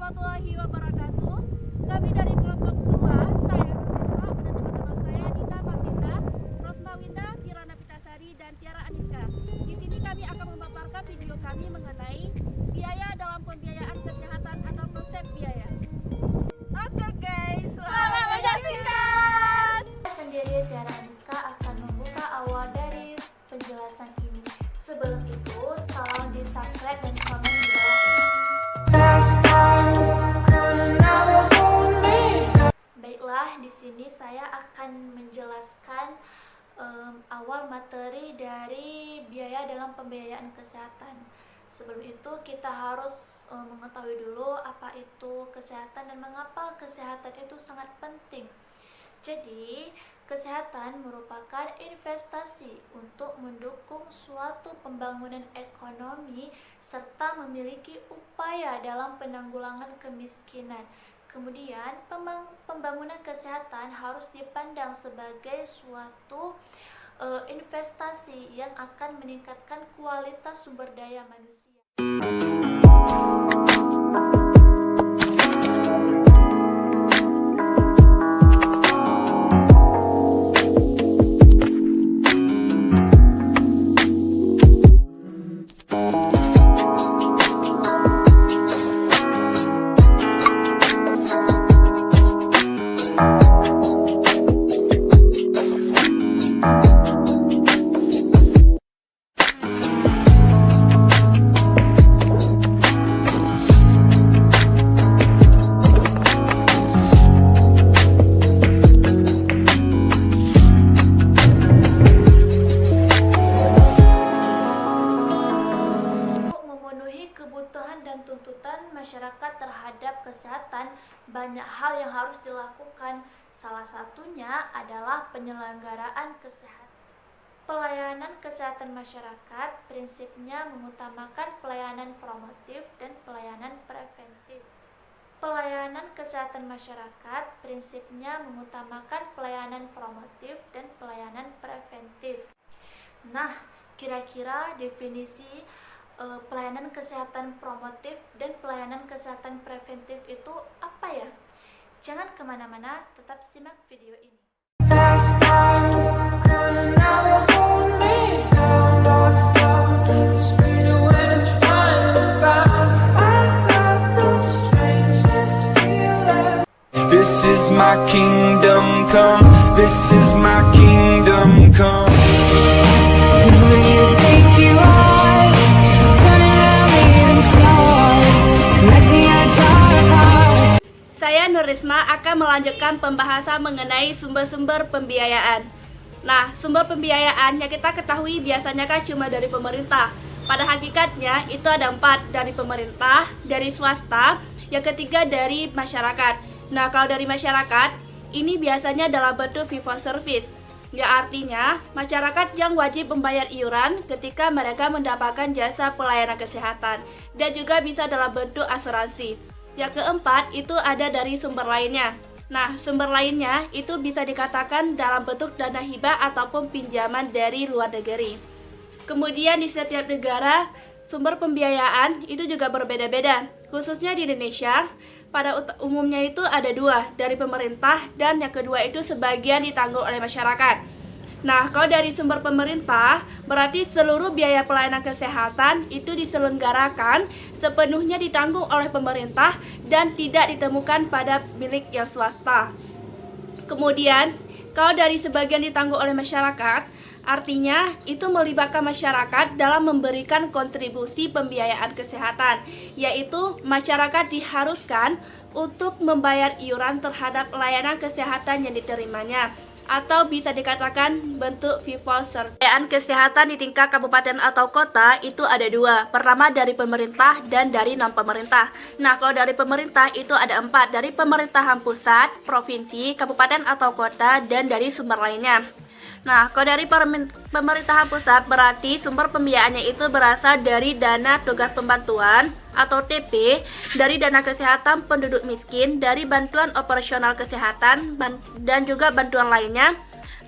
warahmatullahi wabarakatuh. Kami dari kelompok 2, saya Nurisma, dan teman-teman saya Dita Martinda, Rosma Winda, Kirana Pitasari, dan Tiara Aniska. Di sini kami akan memaparkan video kami mengenai biaya dalam pembiayaan kesehatan atau konsep biaya. Oke guys, selamat menyaksikan. Sendiri Tiara Aniska akan membuka awal dari penjelasan ini. Sebelum itu, tolong di subscribe dan komen di bawah ini. Baiklah, di sini saya akan menjelaskan awal materi dari biaya dalam pembiayaan kesehatan. Sebelum itu kita harus mengetahui dulu apa itu kesehatan dan mengapa kesehatan itu sangat penting. Jadi, kesehatan merupakan investasi untuk mendukung suatu pembangunan ekonomi serta memiliki upaya dalam penanggulangan kemiskinan. Kemudian, pembangunan kesehatan harus dipandang sebagai suatu investasi yang akan meningkatkan kualitas sumber daya manusia. Tuntutan masyarakat terhadap kesehatan, banyak hal yang harus dilakukan. Salah satunya adalah penyelenggaraan kesehatan. Pelayanan kesehatan masyarakat prinsipnya mengutamakan pelayanan promotif dan pelayanan preventif. Pelayanan kesehatan masyarakat prinsipnya mengutamakan pelayanan promotif dan pelayanan preventif. Nah, kira-kira definisi pelayanan kesehatan promotif dan pelayanan kesehatan preventif itu apa ya? Jangan kemana-mana, tetap simak video ini. This is my kingdom come. This is my kingdom come. Saya Nurisma akan melanjutkan pembahasan mengenai sumber-sumber pembiayaan. Nah, sumber pembiayaan yang kita ketahui biasanya kan cuma dari pemerintah. Pada hakikatnya itu ada 4, dari pemerintah, dari swasta, yang ketiga dari masyarakat. Nah, kalau dari masyarakat, ini biasanya dalam bentuk fee for service. Ya, artinya masyarakat yang wajib membayar iuran ketika mereka mendapatkan jasa pelayanan kesehatan, dan juga bisa dalam bentuk asuransi. Yang keempat itu ada dari sumber lainnya. Nah, sumber lainnya itu bisa dikatakan dalam bentuk dana hibah ataupun pinjaman dari luar negeri. Kemudian di setiap negara, sumber pembiayaan itu juga berbeda-beda. Khususnya di Indonesia, pada umumnya itu ada 2, dari pemerintah, dan yang kedua itu sebagian ditanggung oleh masyarakat. Nah, kalau dari sumber pemerintah, berarti seluruh biaya pelayanan kesehatan itu diselenggarakan sepenuhnya ditanggung oleh pemerintah dan tidak ditemukan pada milik yang swasta. Kemudian, kalau dari sebagian ditanggung oleh masyarakat, artinya itu melibatkan masyarakat dalam memberikan kontribusi pembiayaan kesehatan, yaitu masyarakat diharuskan untuk membayar iuran terhadap layanan kesehatan yang diterimanya, atau bisa dikatakan bentuk fee for service. Pembiayaan kesehatan di tingkat kabupaten atau kota itu ada 2. Pertama dari pemerintah dan dari non-pemerintah. Nah, kalau dari pemerintah itu ada 4, dari pemerintahan pusat, provinsi, kabupaten atau kota, dan dari sumber lainnya. Nah, kalau dari pemerintahan pusat berarti sumber pembiayaannya itu berasal dari dana tugas pembantuan atau TP, dari dana kesehatan penduduk miskin, dari bantuan operasional kesehatan, dan juga bantuan lainnya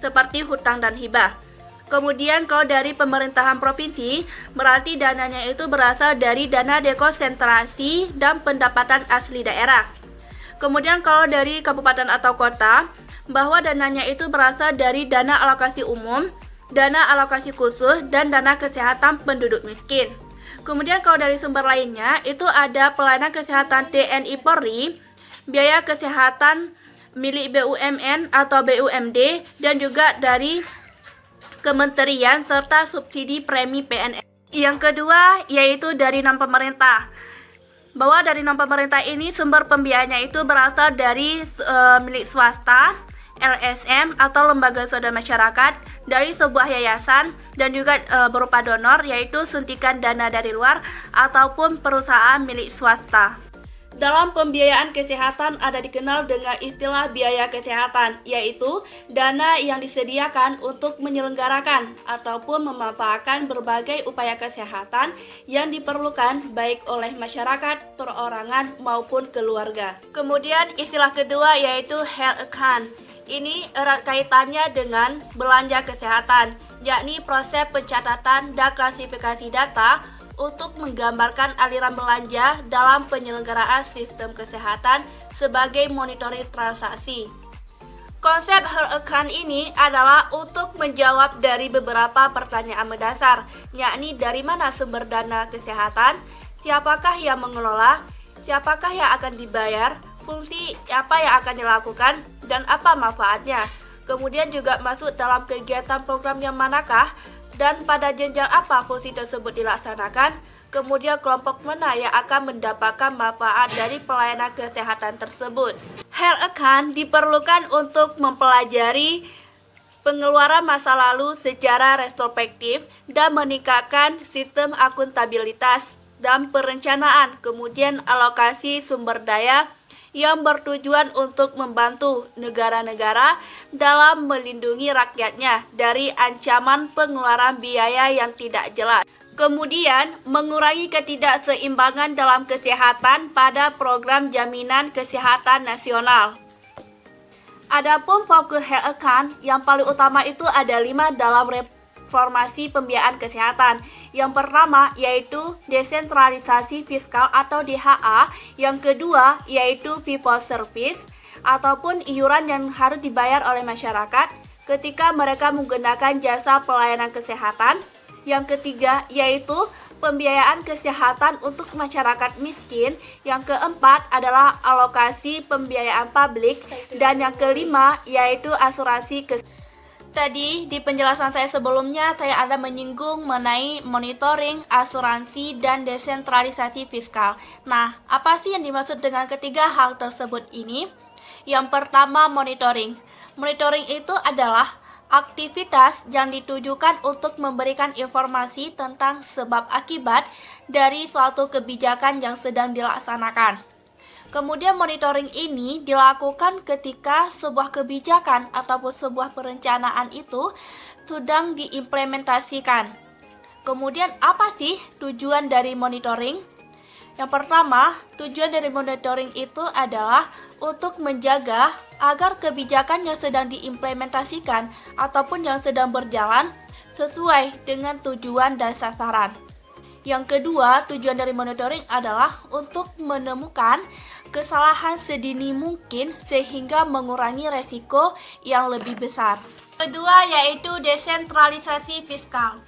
seperti hutang dan hibah. Kemudian kalau dari pemerintahan provinsi, berarti dananya itu berasal dari dana dekonsentrasi dan pendapatan asli daerah. Kemudian kalau dari kabupaten atau kota, bahwa dananya itu berasal dari dana alokasi umum, dana alokasi khusus, dan dana kesehatan penduduk miskin. Kemudian kalau dari sumber lainnya, itu ada pelayanan kesehatan TNI Polri, biaya kesehatan milik BUMN atau BUMD, dan juga dari kementerian serta subsidi premi PNS. Yang kedua yaitu dari non pemerintah. Bahwa dari non pemerintah ini sumber pembiayaannya itu berasal dari milik swasta, LSM atau lembaga swadaya masyarakat, dari sebuah yayasan, dan juga berupa donor, yaitu suntikan dana dari luar ataupun perusahaan milik swasta. Dalam pembiayaan kesehatan ada dikenal dengan istilah biaya kesehatan, yaitu dana yang disediakan untuk menyelenggarakan ataupun memanfaatkan berbagai upaya kesehatan yang diperlukan baik oleh masyarakat, perorangan, maupun keluarga. Kemudian istilah kedua yaitu health account. Ini erat kaitannya dengan belanja kesehatan, yakni proses pencatatan dan klasifikasi data untuk menggambarkan aliran belanja dalam penyelenggaraan sistem kesehatan sebagai monitoring transaksi. Konsep health account ini adalah untuk menjawab dari beberapa pertanyaan mendasar, yakni dari mana sumber dana kesehatan, siapakah yang mengelola, siapakah yang akan dibayar, fungsi apa yang akan dilakukan, dan apa manfaatnya. Kemudian juga masuk dalam kegiatan program yang manakah, dan pada jenjang apa fungsi tersebut dilaksanakan, kemudian kelompok mana yang akan mendapatkan manfaat dari pelayanan kesehatan tersebut. Health account diperlukan untuk mempelajari pengeluaran masa lalu secara retrospektif dan meningkatkan sistem akuntabilitas dan perencanaan, kemudian alokasi sumber daya yang bertujuan untuk membantu negara-negara dalam melindungi rakyatnya dari ancaman pengeluaran biaya yang tidak jelas. Kemudian, mengurangi ketidakseimbangan dalam kesehatan pada program jaminan kesehatan nasional. Adapun fokus health account yang paling utama itu ada 5 dalam reformasi pembiayaan kesehatan. Yang pertama yaitu desentralisasi fiskal atau DHA, yang kedua yaitu fee for service ataupun iuran yang harus dibayar oleh masyarakat ketika mereka menggunakan jasa pelayanan kesehatan. Yang ketiga yaitu pembiayaan kesehatan untuk masyarakat miskin. Yang keempat adalah alokasi pembiayaan publik, dan yang kelima yaitu asuransi kesehatan. Tadi di penjelasan saya sebelumnya saya ada menyinggung mengenai monitoring, asuransi, dan desentralisasi fiskal. Nah, apa sih yang dimaksud dengan ketiga hal tersebut ini? Yang pertama, monitoring. Monitoring itu adalah aktivitas yang ditujukan untuk memberikan informasi tentang sebab akibat dari suatu kebijakan yang sedang dilaksanakan. Kemudian monitoring ini dilakukan ketika sebuah kebijakan ataupun sebuah perencanaan itu sedang diimplementasikan. Kemudian apa sih tujuan dari monitoring? Yang pertama, tujuan dari monitoring itu adalah untuk menjaga agar kebijakan yang sedang diimplementasikan ataupun yang sedang berjalan sesuai dengan tujuan dan sasaran. Yang kedua, tujuan dari monitoring adalah untuk menemukan kesalahan sedini mungkin sehingga mengurangi resiko yang lebih besar. Kedua yaitu desentralisasi fiskal.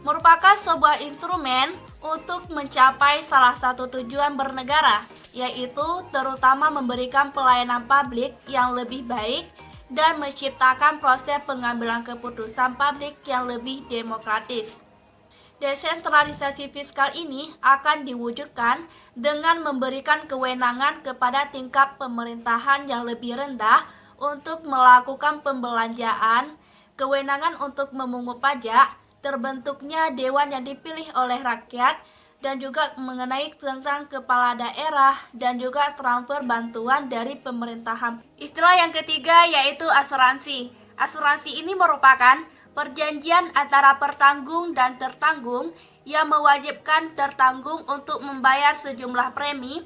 Merupakan sebuah instrumen untuk mencapai salah satu tujuan bernegara, yaitu terutama memberikan pelayanan publik yang lebih baik dan menciptakan proses pengambilan keputusan publik yang lebih demokratis. Desentralisasi fiskal ini akan diwujudkan dengan memberikan kewenangan kepada tingkat pemerintahan yang lebih rendah untuk melakukan pembelanjaan, kewenangan untuk memungut pajak, terbentuknya dewan yang dipilih oleh rakyat, dan juga mengenai tentang kepala daerah dan juga transfer bantuan dari pemerintahan. Istilah yang ketiga yaitu asuransi. Asuransi ini merupakan perjanjian antara pertanggung dan tertanggung yang mewajibkan tertanggung untuk membayar sejumlah premi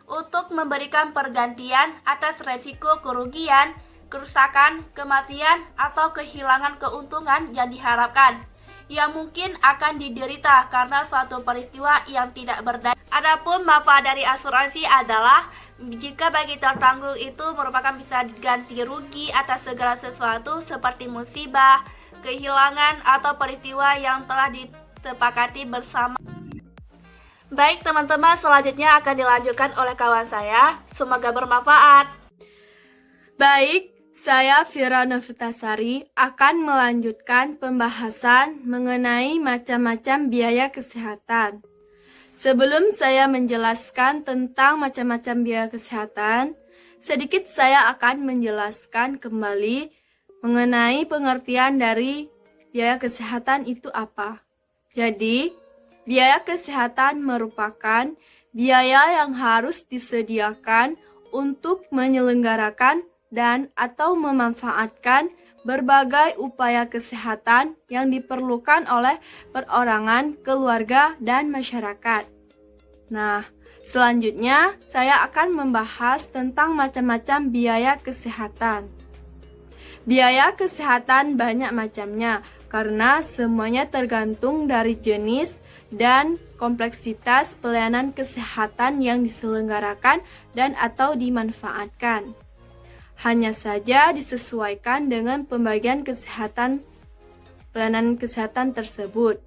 untuk memberikan pergantian atas resiko kerugian kerusakan, kematian, atau kehilangan keuntungan yang diharapkan, yang mungkin akan diderita karena suatu peristiwa yang tidak berdaya. Adapun manfaat dari asuransi adalah jika bagi tertanggung itu merupakan bisa ganti rugi atas segala sesuatu seperti musibah, kehilangan, atau peristiwa yang telah disepakati bersama. Baik teman-teman, selanjutnya akan dilanjutkan oleh kawan saya. Semoga bermanfaat. Baik, saya Fira Novitasari akan melanjutkan pembahasan mengenai macam-macam biaya kesehatan. Sebelum saya menjelaskan tentang macam-macam biaya kesehatan, sedikit saya akan menjelaskan kembali mengenai pengertian dari biaya kesehatan itu apa. Jadi, biaya kesehatan merupakan biaya yang harus disediakan untuk menyelenggarakan dan atau memanfaatkan berbagai upaya kesehatan yang diperlukan oleh perorangan, keluarga, dan masyarakat. Nah, selanjutnya saya akan membahas tentang macam-macam biaya kesehatan. Biaya kesehatan banyak macamnya karena semuanya tergantung dari jenis dan kompleksitas pelayanan kesehatan yang diselenggarakan dan atau dimanfaatkan. Hanya saja disesuaikan dengan pembagian pelayanan kesehatan tersebut.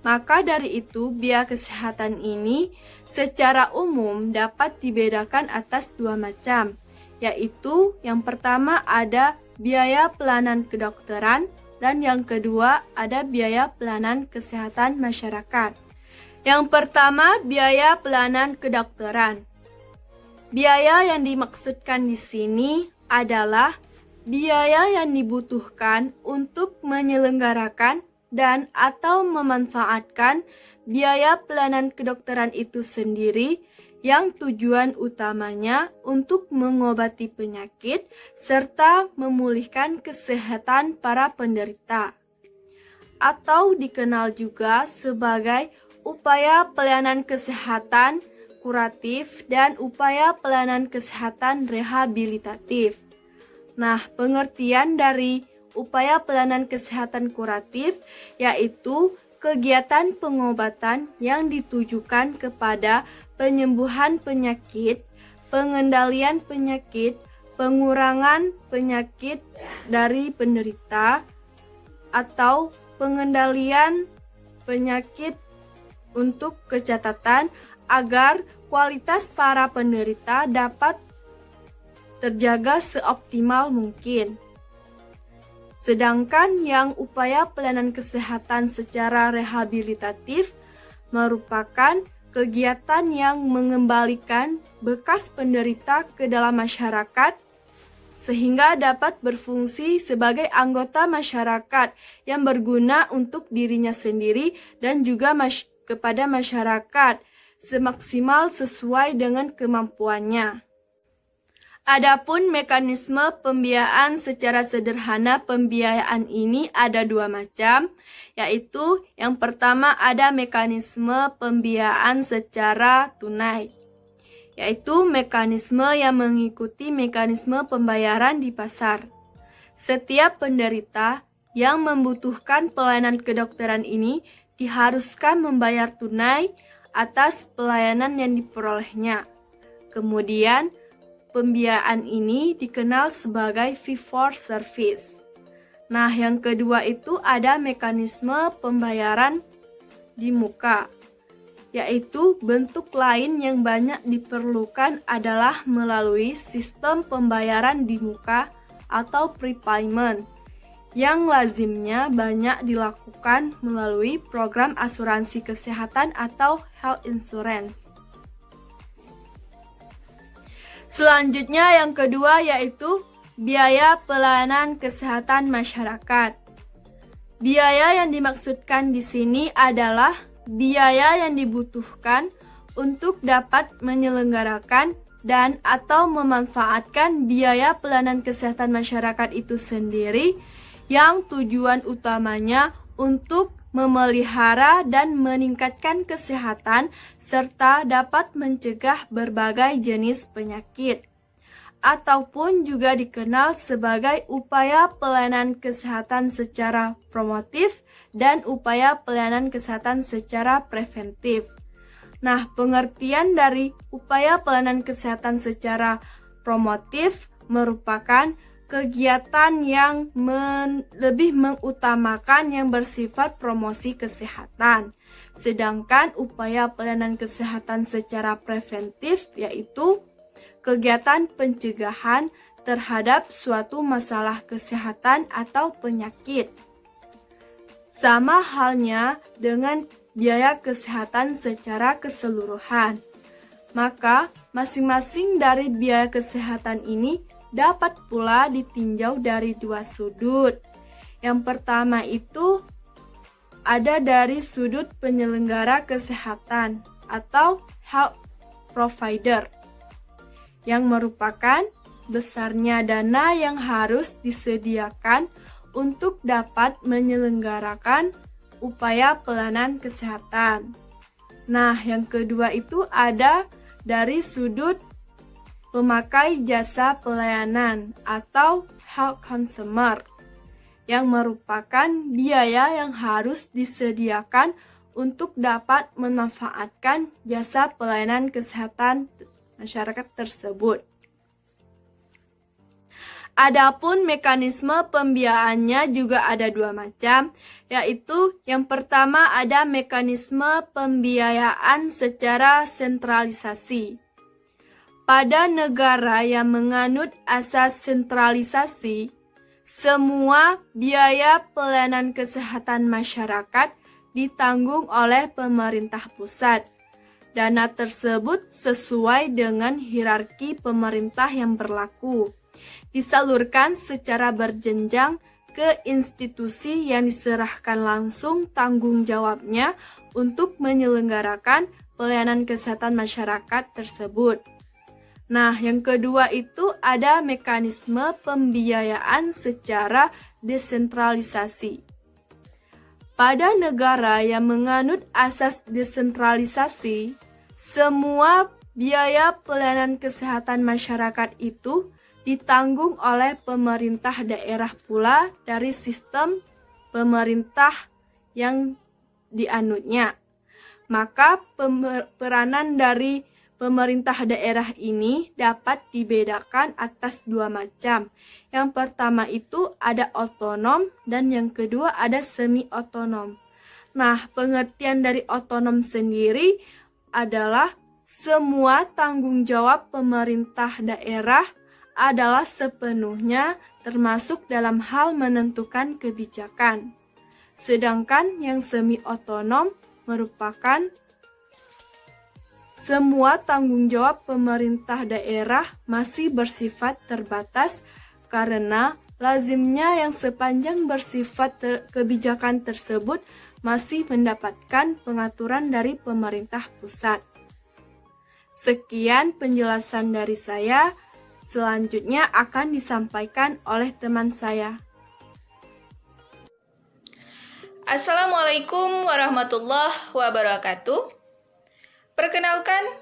Maka dari itu, biaya kesehatan ini secara umum dapat dibedakan atas dua macam, yaitu yang pertama ada biaya pelayanan kedokteran dan yang kedua ada biaya pelayanan kesehatan masyarakat. Yang pertama, biaya pelayanan kedokteran. Biaya yang dimaksudkan di sini adalah biaya yang dibutuhkan untuk menyelenggarakan dan atau memanfaatkan biaya pelayanan kedokteran itu sendiri yang tujuan utamanya untuk mengobati penyakit serta memulihkan kesehatan para penderita, atau dikenal juga sebagai upaya pelayanan kesehatan kuratif dan upaya pelayanan kesehatan rehabilitatif. Nah, pengertian dari upaya pelayanan kesehatan kuratif yaitu kegiatan pengobatan yang ditujukan kepada penyembuhan penyakit, pengendalian penyakit, pengurangan penyakit dari penderita, atau pengendalian penyakit untuk kecatatan agar kualitas para penderita dapat terjaga seoptimal mungkin. Sedangkan yang upaya pelayanan kesehatan secara rehabilitatif merupakan kegiatan yang mengembalikan bekas penderita ke dalam masyarakat sehingga dapat berfungsi sebagai anggota masyarakat yang berguna untuk dirinya sendiri dan juga kepada masyarakat semaksimal sesuai dengan kemampuannya. Adapun mekanisme pembiayaan secara sederhana, pembiayaan ini ada dua macam, yaitu yang pertama ada mekanisme pembiayaan secara tunai, yaitu mekanisme yang mengikuti mekanisme pembayaran di pasar. Setiap penderita yang membutuhkan pelayanan kedokteran ini diharuskan membayar tunai atas pelayanan yang diperolehnya. Kemudian, pembiayaan ini dikenal sebagai fee for service. Nah, yang kedua itu ada mekanisme pembayaran di muka, yaitu bentuk lain yang banyak diperlukan adalah melalui sistem pembayaran di muka atau prepayment, yang lazimnya banyak dilakukan melalui program asuransi kesehatan atau health insurance. Selanjutnya yang kedua yaitu biaya pelayanan kesehatan masyarakat. Biaya yang dimaksudkan di sini adalah biaya yang dibutuhkan untuk dapat menyelenggarakan dan atau memanfaatkan biaya pelayanan kesehatan masyarakat itu sendiri yang tujuan utamanya untuk memelihara dan meningkatkan kesehatan serta dapat mencegah berbagai jenis penyakit. ataupun juga dikenal sebagai upaya pelayanan kesehatan secara promotif dan upaya pelayanan kesehatan secara preventif. Nah, pengertian dari upaya pelayanan kesehatan secara promotif merupakan kegiatan yang lebih mengutamakan yang bersifat promosi kesehatan. Sedangkan upaya pelayanan kesehatan secara preventif yaitu kegiatan pencegahan terhadap suatu masalah kesehatan atau penyakit. Sama halnya dengan biaya kesehatan secara keseluruhan. Maka, masing-masing dari biaya kesehatan ini dapat pula ditinjau dari dua sudut. Yang pertama itu ada dari sudut penyelenggara kesehatan atau health provider, yang merupakan besarnya dana yang harus disediakan untuk dapat menyelenggarakan upaya pelayanan kesehatan. Nah, yang kedua itu ada dari sudut pemakai jasa pelayanan atau health consumer, yang merupakan biaya yang harus disediakan untuk dapat memanfaatkan jasa pelayanan kesehatan masyarakat tersebut. Adapun mekanisme pembiayaannya juga ada dua macam, yaitu yang pertama ada mekanisme pembiayaan secara sentralisasi. Pada negara yang menganut asas sentralisasi, semua biaya pelayanan kesehatan masyarakat ditanggung oleh pemerintah pusat. Dana tersebut sesuai dengan hierarki pemerintah yang berlaku, disalurkan secara berjenjang ke institusi yang diserahkan langsung tanggung jawabnya untuk menyelenggarakan pelayanan kesehatan masyarakat tersebut. Nah, yang kedua itu ada mekanisme pembiayaan secara desentralisasi. Pada negara yang menganut asas desentralisasi, semua biaya pelayanan kesehatan masyarakat itu ditanggung oleh pemerintah daerah pula dari sistem pemerintah yang dianutnya. Maka peranan dari pemerintah daerah ini dapat dibedakan atas dua macam. Yang pertama itu ada otonom dan yang kedua ada semi-otonom. Nah, pengertian dari otonom sendiri adalah semua tanggung jawab pemerintah daerah adalah sepenuhnya termasuk dalam hal menentukan kebijakan. Sedangkan yang semi-otonom merupakan semua tanggung jawab pemerintah daerah masih bersifat terbatas karena lazimnya yang sepanjang bersifat kebijakan tersebut masih mendapatkan pengaturan dari pemerintah pusat. Sekian penjelasan dari saya, selanjutnya akan disampaikan oleh teman saya. Assalamualaikum warahmatullahi wabarakatuh. Perkenalkan,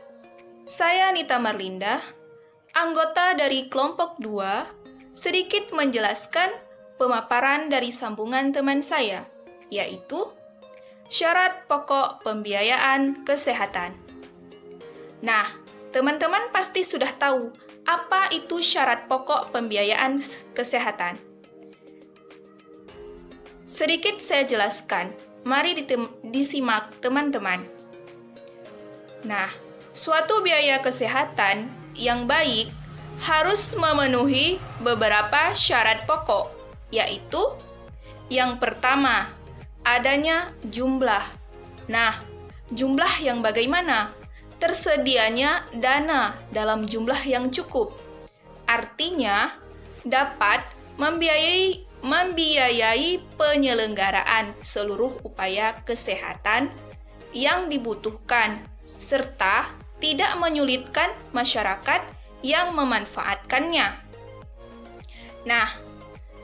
saya Nita Marlinda, anggota dari kelompok 2, sedikit menjelaskan pemaparan dari sambungan teman saya, yaitu syarat pokok pembiayaan kesehatan. Nah, teman-teman pasti sudah tahu apa itu syarat pokok pembiayaan kesehatan. Sedikit saya jelaskan, mari disimak teman-teman. Nah, suatu biaya kesehatan yang baik harus memenuhi beberapa syarat pokok, yaitu yang pertama, adanya jumlah. Nah, jumlah yang bagaimana? Tersedianya dana dalam jumlah yang cukup. Artinya, dapat membiayai penyelenggaraan seluruh upaya kesehatan yang dibutuhkan, serta tidak menyulitkan masyarakat yang memanfaatkannya. Nah,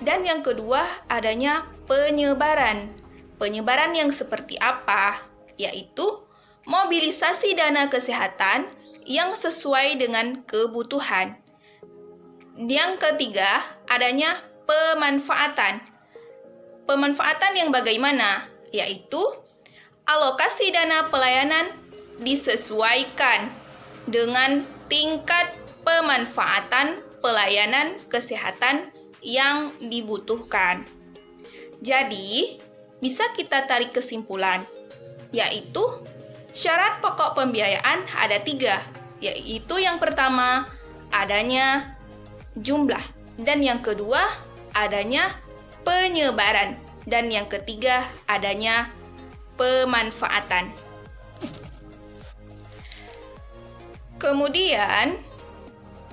dan yang kedua adanya penyebaran. Penyebaran yang seperti apa? Yaitu mobilisasi dana kesehatan yang sesuai dengan kebutuhan. Yang ketiga, adanya pemanfaatan. Pemanfaatan yang bagaimana? Yaitu alokasi dana pelayanan disesuaikan dengan tingkat pemanfaatan pelayanan kesehatan yang dibutuhkan. Jadi, bisa kita tarik kesimpulan, yaitu syarat pokok pembiayaan ada 3, yaitu yang pertama, adanya jumlah, dan yang kedua, adanya penyebaran, dan yang ketiga, adanya pemanfaatan. Kemudian,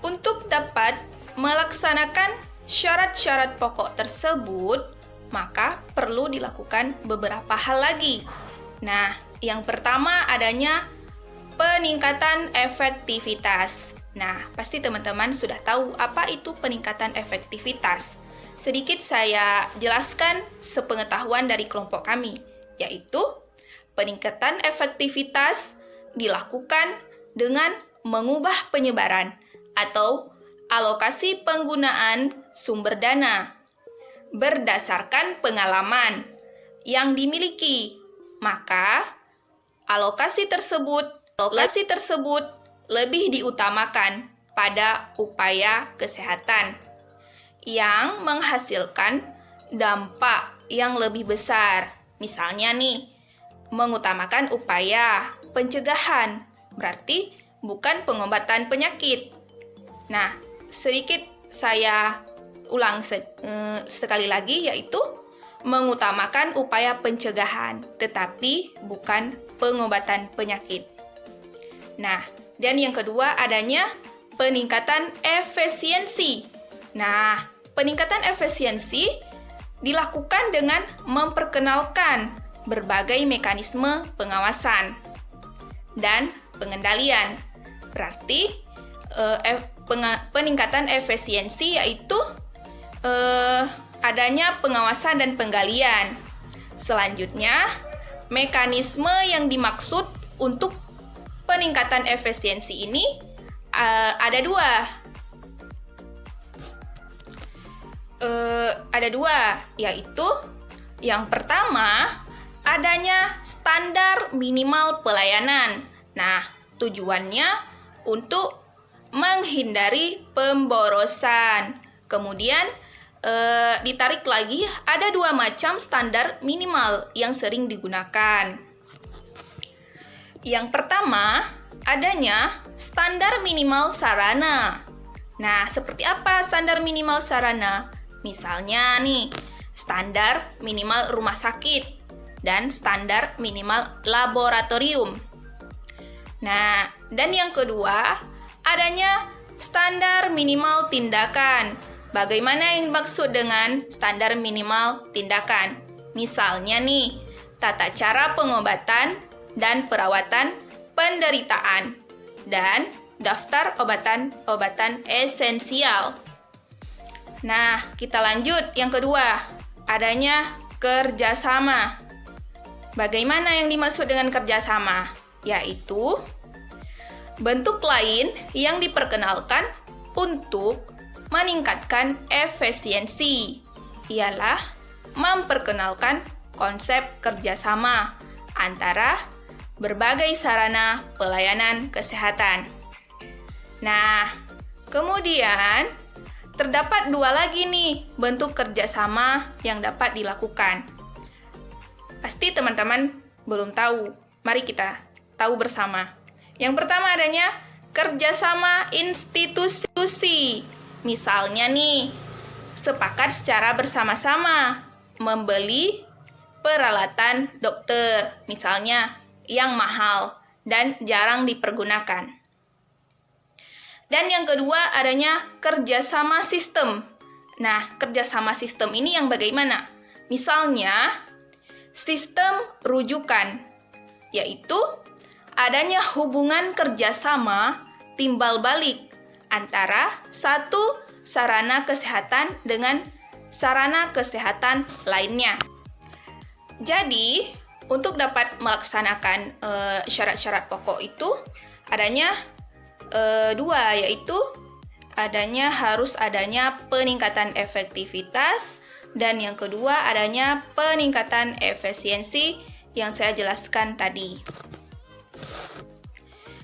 untuk dapat melaksanakan syarat-syarat pokok tersebut, maka perlu dilakukan beberapa hal lagi. Nah, yang pertama adanya peningkatan efektivitas. Nah, pasti teman-teman sudah tahu apa itu peningkatan efektivitas. Sedikit saya jelaskan sepengetahuan dari kelompok kami, yaitu peningkatan efektivitas dilakukan dengan mengubah penyebaran atau alokasi penggunaan sumber dana berdasarkan pengalaman yang dimiliki. Maka, alokasi tersebut lebih diutamakan pada upaya kesehatan yang menghasilkan dampak yang lebih besar. Misalnya nih, mengutamakan upaya pencegahan, berarti bukan pengobatan penyakit. Nah, sedikit saya ulang sekali lagi, yaitu mengutamakan upaya pencegahan, tetapi bukan pengobatan penyakit. Nah, dan yang kedua adanya peningkatan efisiensi. Nah, peningkatan efisiensi dilakukan dengan memperkenalkan berbagai mekanisme pengawasan dan pengendalian. Berarti peningkatan efisiensi yaitu adanya pengawasan dan penggalian. Selanjutnya, mekanisme yang dimaksud untuk peningkatan efisiensi ini ada dua, yaitu yang pertama adanya standar minimal pelayanan. Nah, tujuannya untuk menghindari pemborosan. Kemudian ditarik lagi, ada 2 macam standar minimal yang sering digunakan. Yang pertama, adanya standar minimal sarana. Nah, seperti apa standar minimal sarana? Misalnya nih, standar minimal rumah sakit dan standar minimal laboratorium. Nah, dan yang kedua, adanya standar minimal tindakan. Bagaimana yang dimaksud dengan standar minimal tindakan? Misalnya nih, tata cara pengobatan dan perawatan penderitaan, dan daftar obat-obatan esensial. Nah, kita lanjut yang kedua, adanya kerjasama. Bagaimana yang dimaksud dengan kerjasama? Yaitu bentuk lain yang diperkenalkan untuk meningkatkan efisiensi, ialah memperkenalkan konsep kerjasama antara berbagai sarana pelayanan kesehatan. Nah, kemudian terdapat 2 lagi nih bentuk kerjasama yang dapat dilakukan. Pasti teman-teman belum tahu, mari kita tahu bersama. Yang pertama adanya kerjasama institusi. Misalnya nih, sepakat secara bersama-sama membeli peralatan dokter, misalnya yang mahal dan jarang dipergunakan. Dan yang kedua adanya kerjasama sistem. Nah, kerjasama sistem ini yang bagaimana? Misalnya, sistem rujukan, yaitu adanya hubungan kerjasama timbal balik antara satu sarana kesehatan dengan sarana kesehatan lainnya. Jadi, untuk dapat melaksanakan syarat-syarat pokok itu adanya 2, yaitu harus adanya peningkatan efektivitas, dan yang kedua adanya peningkatan efisiensi yang saya jelaskan tadi.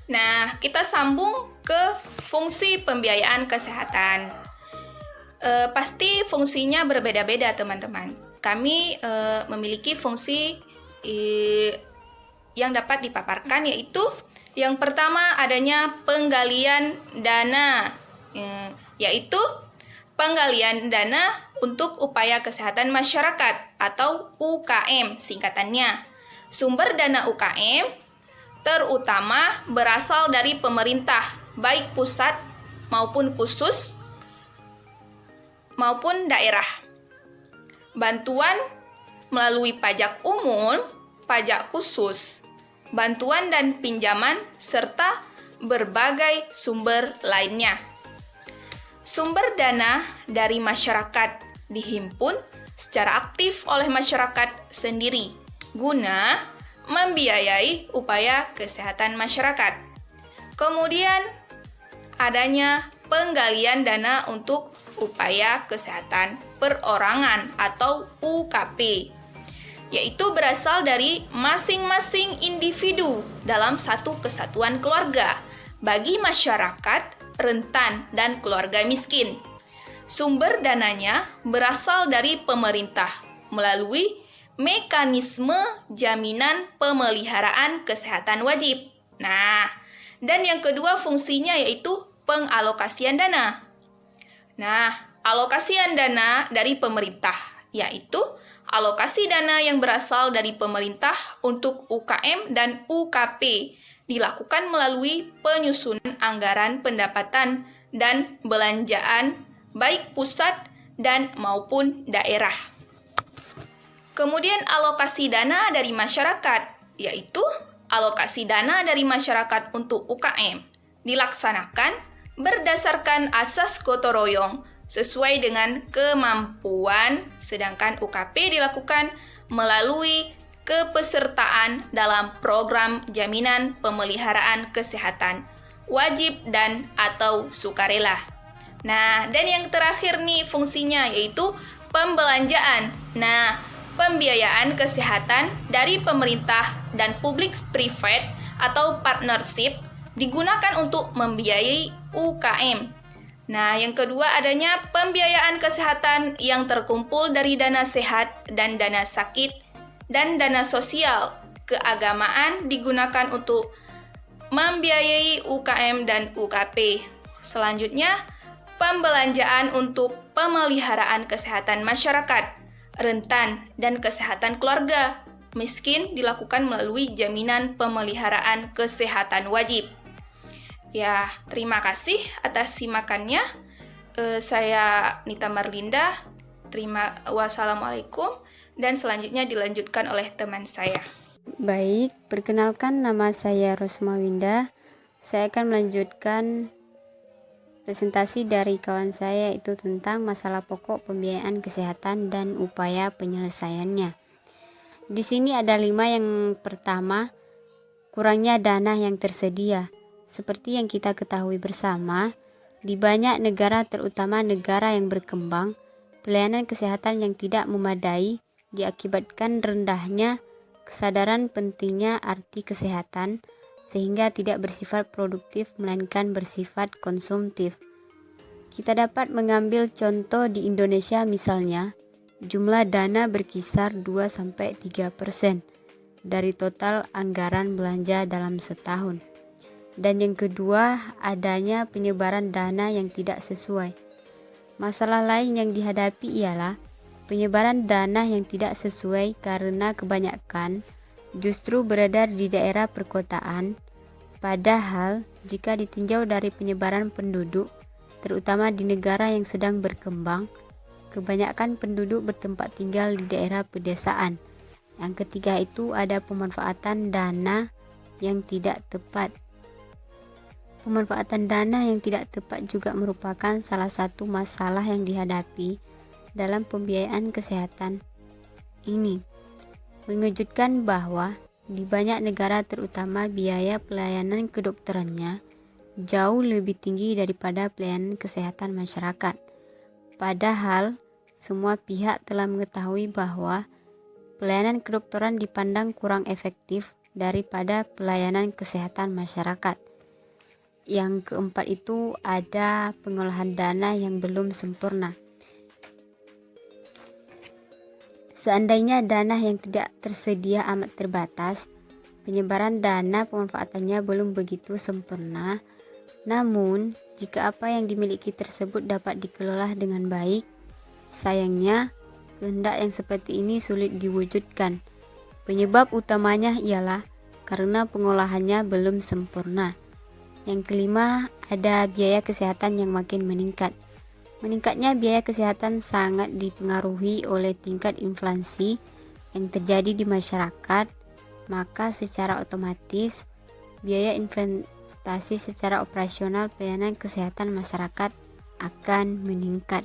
Nah, kita sambung ke fungsi pembiayaan kesehatan. Pasti fungsinya berbeda-beda, teman-teman. Kami memiliki fungsi yang dapat dipaparkan, yaitu yang pertama adanya penggalian dana, yaitu penggalian dana untuk upaya kesehatan masyarakat atau UKM singkatannya. Sumber dana UKM terutama berasal dari pemerintah, baik pusat maupun khusus maupun daerah. Bantuan melalui pajak umum, pajak khusus, bantuan dan pinjaman, serta berbagai sumber lainnya. Sumber dana dari masyarakat dihimpun secara aktif oleh masyarakat sendiri guna membiayai upaya kesehatan masyarakat. Kemudian adanya penggalian dana untuk upaya kesehatan perorangan atau UKP, yaitu berasal dari masing-masing individu dalam satu kesatuan keluarga bagi masyarakat rentan dan keluarga miskin. Sumber dananya berasal dari pemerintah melalui mekanisme jaminan pemeliharaan kesehatan wajib. Nah, dan yang kedua fungsinya yaitu pengalokasian dana. Nah, alokasian dana dari pemerintah, yaitu alokasi dana yang berasal dari pemerintah untuk UKM dan UKP dilakukan melalui penyusunan anggaran pendapatan dan belanjaan baik pusat dan maupun daerah. Kemudian alokasi dana dari masyarakat, yaitu alokasi dana dari masyarakat untuk UKM dilaksanakan berdasarkan asas gotong royong sesuai dengan kemampuan, sedangkan UKP dilakukan melalui kepesertaan dalam program jaminan pemeliharaan kesehatan wajib dan atau sukarela. Nah, dan yang terakhir nih fungsinya yaitu pembelanjaan. Nah, pembiayaan kesehatan dari pemerintah dan publik private atau partnership digunakan untuk membiayai UKM. Nah, yang kedua adanya pembiayaan kesehatan yang terkumpul dari dana sehat dan dana sakit dan dana sosial keagamaan digunakan untuk membiayai UKM dan UKP. Selanjutnya, pembelanjaan untuk pemeliharaan kesehatan masyarakat rentan dan kesehatan keluarga miskin dilakukan melalui jaminan pemeliharaan kesehatan wajib. Ya, terima kasih atas simakannya. Saya Nita Marlinda. Wassalamualaikum, dan selanjutnya dilanjutkan oleh teman saya. Baik, perkenalkan nama saya Rosma Winda. Saya akan melanjutkan presentasi dari kawan saya itu tentang masalah pokok pembiayaan kesehatan dan upaya penyelesaiannya. Di sini ada 5. Yang pertama, kurangnya dana yang tersedia. Seperti yang kita ketahui bersama, di banyak negara terutama negara yang berkembang, pelayanan kesehatan yang tidak memadai diakibatkan rendahnya kesadaran pentingnya arti kesehatan, sehingga tidak bersifat produktif melainkan bersifat konsumtif. Kita dapat mengambil contoh di Indonesia misalnya, jumlah dana berkisar 2-3% dari total anggaran belanja dalam setahun. Dan yang kedua, adanya penyebaran dana yang tidak sesuai. Masalah lain yang dihadapi ialah penyebaran dana yang tidak sesuai karena kebanyakan justru beredar di daerah perkotaan, padahal jika ditinjau dari penyebaran penduduk, terutama di negara yang sedang berkembang, kebanyakan penduduk bertempat tinggal di daerah pedesaan. Yang ketiga itu ada pemanfaatan dana yang tidak tepat. Pemanfaatan dana yang tidak tepat juga merupakan salah satu masalah yang dihadapi dalam pembiayaan kesehatan ini. Mengejutkan bahwa di banyak negara terutama biaya pelayanan kedokterannya jauh lebih tinggi daripada pelayanan kesehatan masyarakat. Padahal, semua pihak telah mengetahui bahwa pelayanan kedokteran dipandang kurang efektif daripada pelayanan kesehatan masyarakat. Yang keempat itu ada pengolahan dana yang belum sempurna. Seandainya dana yang tidak tersedia amat terbatas, penyebaran dana pemanfaatannya belum begitu sempurna. Namun, jika apa yang dimiliki tersebut dapat dikelola dengan baik, sayangnya kehendak yang seperti ini sulit diwujudkan. Penyebab utamanya ialah karena pengolahannya belum sempurna. Yang kelima, ada biaya kesehatan yang makin meningkat. Meningkatnya biaya kesehatan sangat dipengaruhi oleh tingkat inflasi yang terjadi di masyarakat, maka secara otomatis biaya investasi secara operasional pelayanan kesehatan masyarakat akan meningkat.